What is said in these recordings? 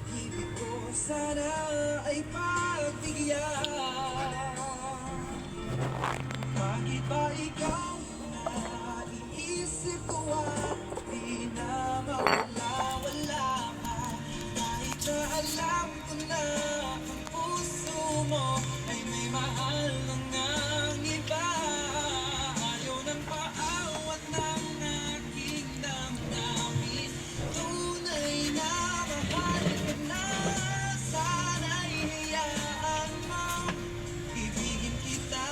pag-ibig ko sana ay pagbigyan. Bakit ba ikaw naiisip ko at di na mawala-wala ka? Kahit na alam ko na ang puso mo ay may mahal ng iba. Ayaw ng paawat ng aking damdamin. Tunay na mahal ka na. Sana'y hayaan mo ibigin kita.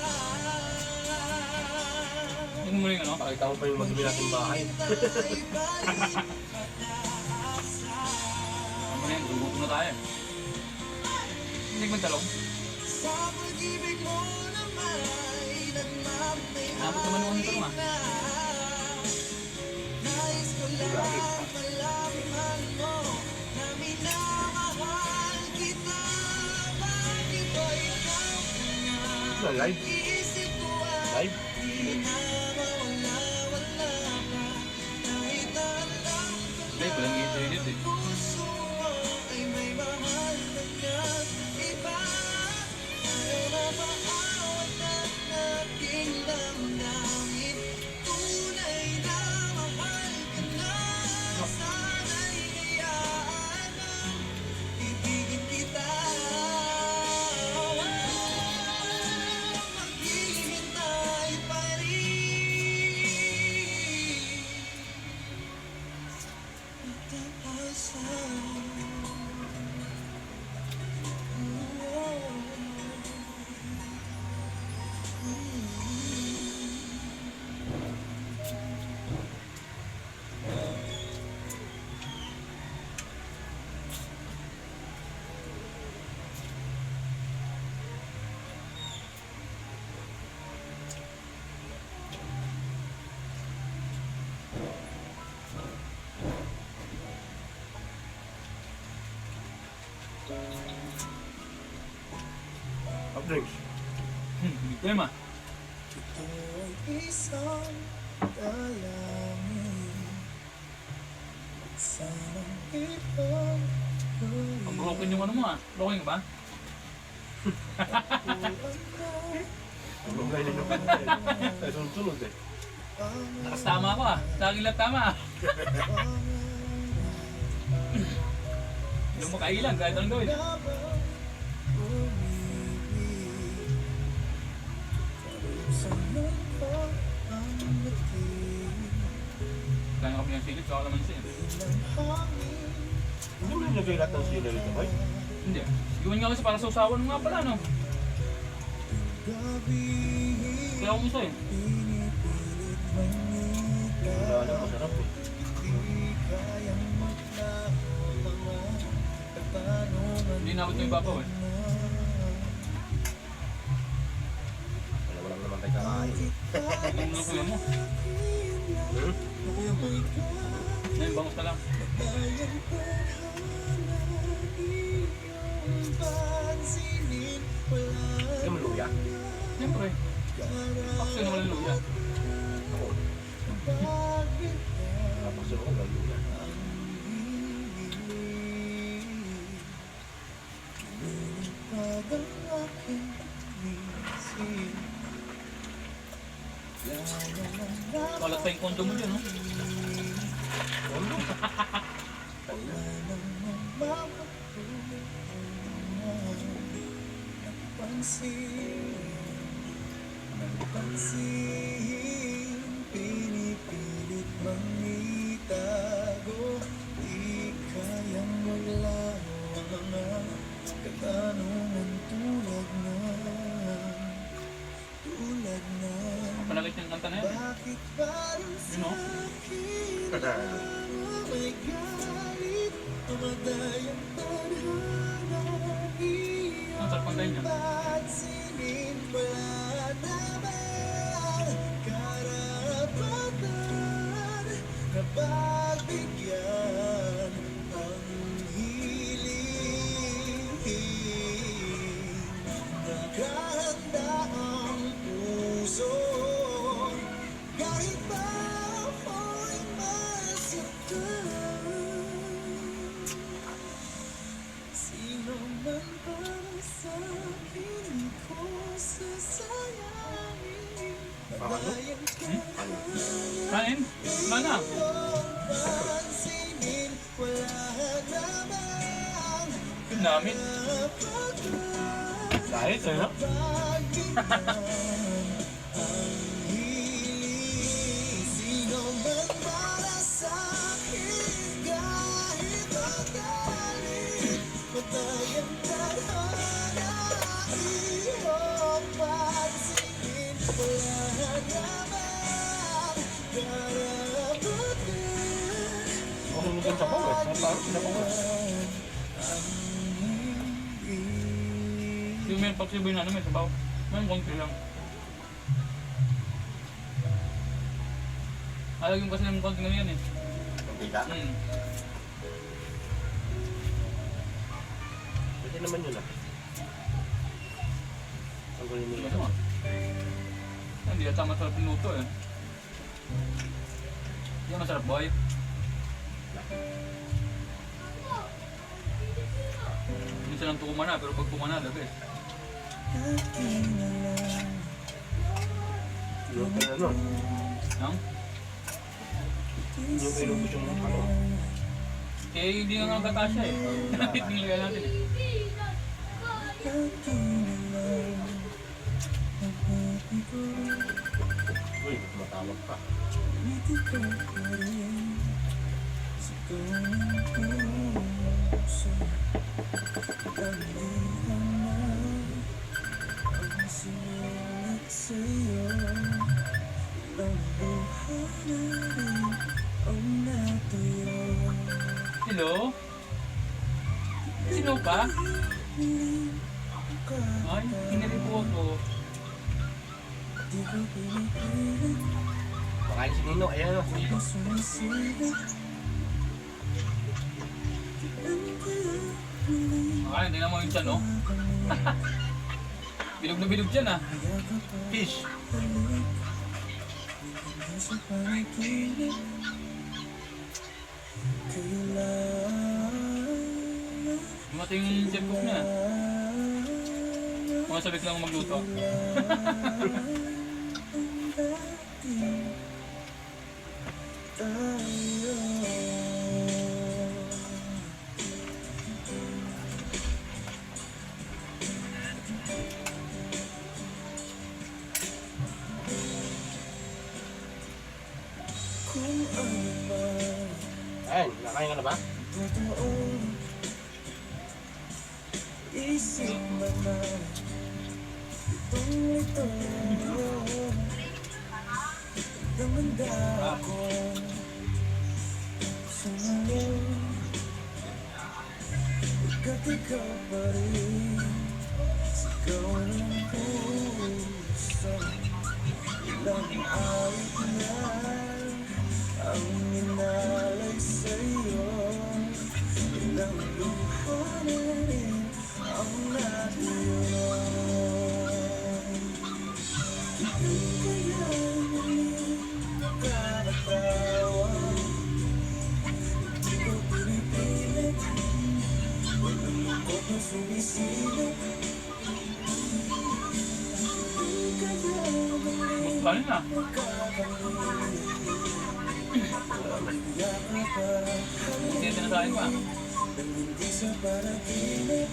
Yung muna yung ano? Pakita ko pa yung madumi nating bahay. Ano yan? Gugutom na tayo. Hindi magtalong. Sa pag-ibig mo naman ay Napot naman yung talong ah. nais ko lang malaman mo na minamahal kita. Bakit ba ikaw Ano, live? iisip ko Live? di na mawala-wala ka? Kahit na alam ko Hindi, walang internet eh. puso mo ay may mahal ng iba. Ayaw na maawat ng aking damdamin. Tunay na mahal ka na. Sana'y hayaan mo ibigin kita. Maghihintay pa rin dahil sa'yo. Up drinks. Hindi ko yun ah. Ito ay isang dalangin. Sanang ipagpatuloy Ang broken yung ano mo ah. Broken ka ba? Tulog na yun yung kanta eh. Ay, sunod eh. Lakas tama ako ah. Laging lang tama ah. Hindi mo makailan kahit anong gawin. Kaya kami ng silip, saka naman siya. Hindi mo nilagay lahat ng sila rito, boy? Hindi. Iwan nga kasi para sa usawan mo nga pala no. Kaya ako gusto eh. Wala na, masarap eh. Hindi na ako ito yung babaw eh. Wala lang naman tayo kakain. Ito mo na kuya mo. Hmm? Ngayon, bangus na lang. Hindi mo luya. Siyempre. Action na walang luya. Ako. Tapos yun ako, walang luya. Kalat pa yung kondo mo dyan, no? Kondo? Pansin, pinipilit mang itago. Di kayang maglaho ang mga katanungan tulad na Panagit yung kanta na yan eh. bakit parang Yun, no? sa'kin may galit, tumatay ang tadhana. Ang sarap ang ganyan. Pansinin wala naman karapatan na pagbigyan ang hiling. Naghahanda ang puso kahit pa ako'y masaktan. Namit. Kahit ano? Sino man para sa'kin kahit magalit patay ang tadhana iyong pagsingin lahat naman darating Ako nung sa bawah. Parang sa bawah. Yung may pagsiboy na ano, may sabaw. May konti lang. Alagyan kasi ng konti na yan eh. Pagkita. Pwede naman yun ah. Tanggalin mo Ano yun. ah? Hindi ata masarap yung luto eh. Hindi masarap boy. Minsan lang ito kumana, pero pag kumana, the best. Yung ano? Nang? Yung ilubos yung ano? Eh, hindi nga nga katasya eh. Pinilagay natin eh. Uy, matawag pa. Hello? Sino ka? Ay, hinirin po ako. Makain si Nino, ayan o. Ay, hindi naman yung tiyan, no? Bilog na bilog dyan, ah. Fish. Dumating yung chef cook na. Mga sabik lang magluto. Ayan, nakain ka na ba? Isip man na itong ito damanda ako sa ngayon ika't ikaw pa rin sigaw ng puso ilang awit na ang minalay sa'yo ilang luha na rin ang natuyong hindi kaya nakakatawa di ko pinipilit walang lungkot na sumisilip hindi kaya Kanin na. Hindi natin nasahin pa. hindi sa panaginip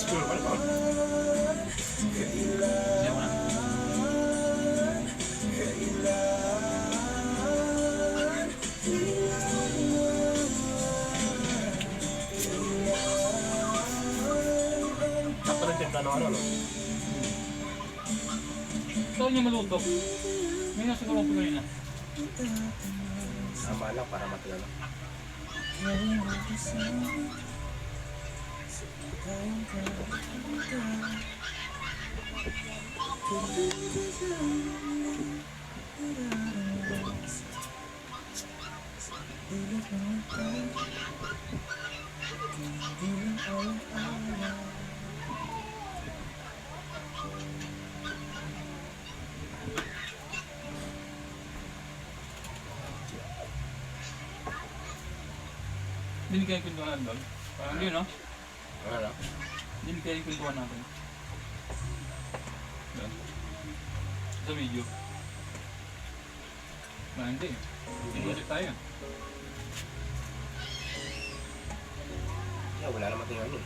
Sure, balik ako. Hindi mo na. Sakto rin timpla ng ano, no? Saan niya maluto? May nasa siguro ko kanina. Tama lang para matulala. Hindi kayo kwentuhan natin doon. Parang hindi, no? Ano na? Hindi kayo kwentuhan natin. Doon. Sa video. Parang hindi. Hindi ulit tayo. Yeah, wala naman tingnan yun.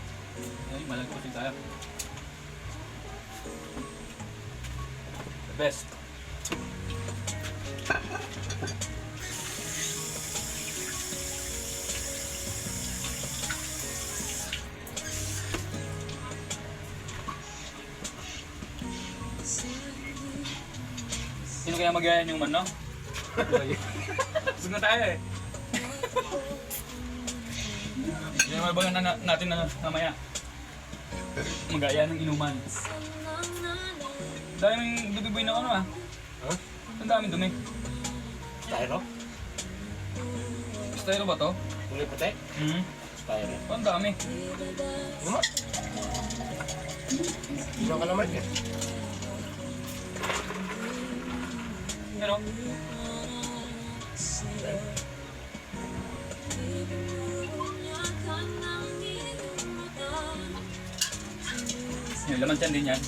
Ay, malagpusin tayo. The best. Sino kaya magayan yung man, no? Gusto na tayo eh. Yan ang mabangan na natin na mamaya. Magaya ng inuman. Daming dubi-boy na ano ah. Huh? Ang daming dumi. Styro? Styro ba to? Kulay puti? Hmm. Styro. Ang dami. Luma. Ilang ka naman eh. Ano? Yung laman dyan din yan.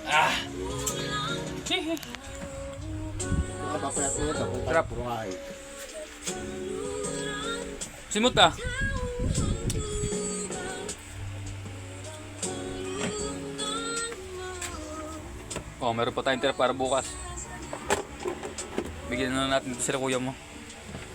Ah! Hihi. Napapayat mo ito kung Sarap. puro kain. Simot ah! Oh, meron pa tayong tira para bukas. Bigyan na natin ito sila kuya mo.